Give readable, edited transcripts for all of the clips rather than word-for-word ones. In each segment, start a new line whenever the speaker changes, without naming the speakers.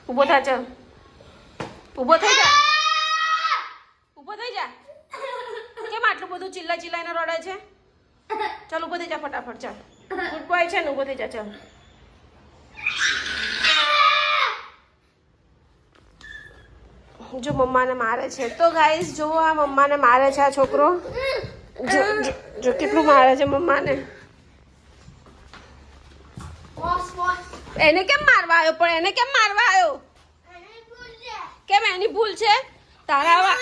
ઊભો થા ચાલ ઊભો થઈ જા ઊભો થઈ જા કેમ આટલું બધું ચિલ્લાઈને રડે છે ચાલ ઊભો થઈ જા ફટાફટ ચાલ ગુડ બોય છે ને ઊભો થઈ જા ચાલ જો મમ્માને મારે છે તો ગાઈસ જો આ મમ્માને મારે છે આ છોકરો જો કેટલું મારે છે મમ્માને એને કેમ મારવા આવ્યો પણ એને કેમ મારવા આવ્યો કેમ એની ભૂલ છે તારા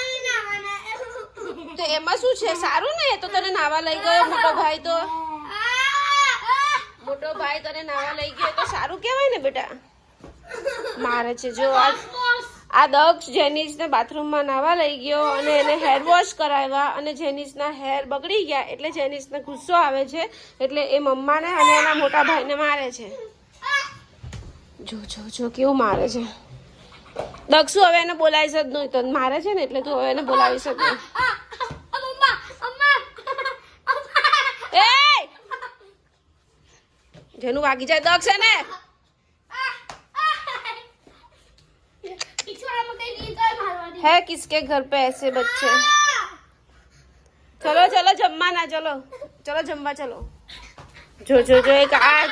તો એમાં શું છે સારું ને તો તને નાવા લઈ ગયો મોટો ભાઈ તને નાવા લઈ ગયો તો સારું કહેવાય ને બેટા મારે છે જો આ દક્ષ જેનિસને બાથરૂમમાં નાવા લઈ ગયો અને એને હેર વોશ કરાવ્યા અને જેનિસના હેર બગડી ગયા એટલે જેનિસને ગુસ્સો આવે છે એટલે એ મમ્માને અને એના મોટા ભાઈને મારે છે જો જો જો કેવું મારે છે દક્ષુ હવે એને બોલાવીશ જ નહીં તો મારે છે ને એટલે તું હવે એને બોલાવીશ જ નહીં એ જેનું વાગી જાય દક્ષ છે ને है किसके घर पे ऐसे बच्चे चलो चलो जम्मा ना चलो चलो जम्मा चलो जो जो जो एक आ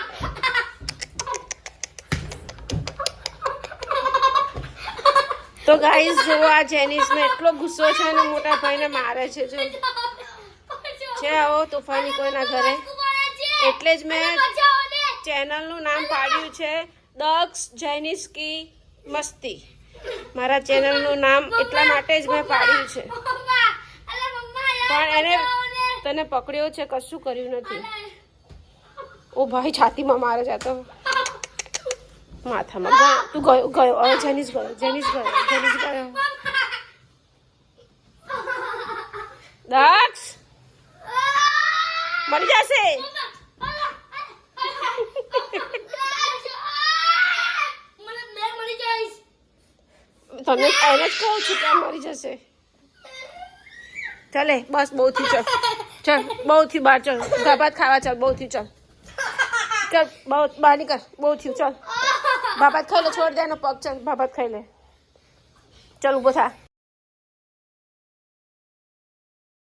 तो गाइस जो आ जेनिस ने એટલો ગુસ્સો છે ને મોટા ભાઈને મારે છે જો છે આવો તોફાની કોઈના ઘરે એટલે જ મેં ચેનલનું નામ પાડ્યું છે દક્ષ જેનિસ કી મસ્તી મારા ચેનલનું નામ એટલા માટે જ મેં પાડ્યું છે પણ એને તને પકડ્યો છે કશું કર્યું નથી ઓ ભાઈ છાતીમાં મારે છે તો માથામાં ગયો તું ગયો હવે જેનિસ ગયો દક્ષ મરી જશે તમને એને જ કહું છું કે મરી જશે ચાલે બસ બહુ થયું ચાલ બહુ થયું બહાર ચાલ ભાત ખાવા ચાલ બહુ થયું ચાલ બહુ બહાર નીકળ બહુ થયું ચાલ ભાત ખાઈ લે છોડ દે એનો પગ ચાલ ભાત ખાઈ લે ચાલ ઊભો થા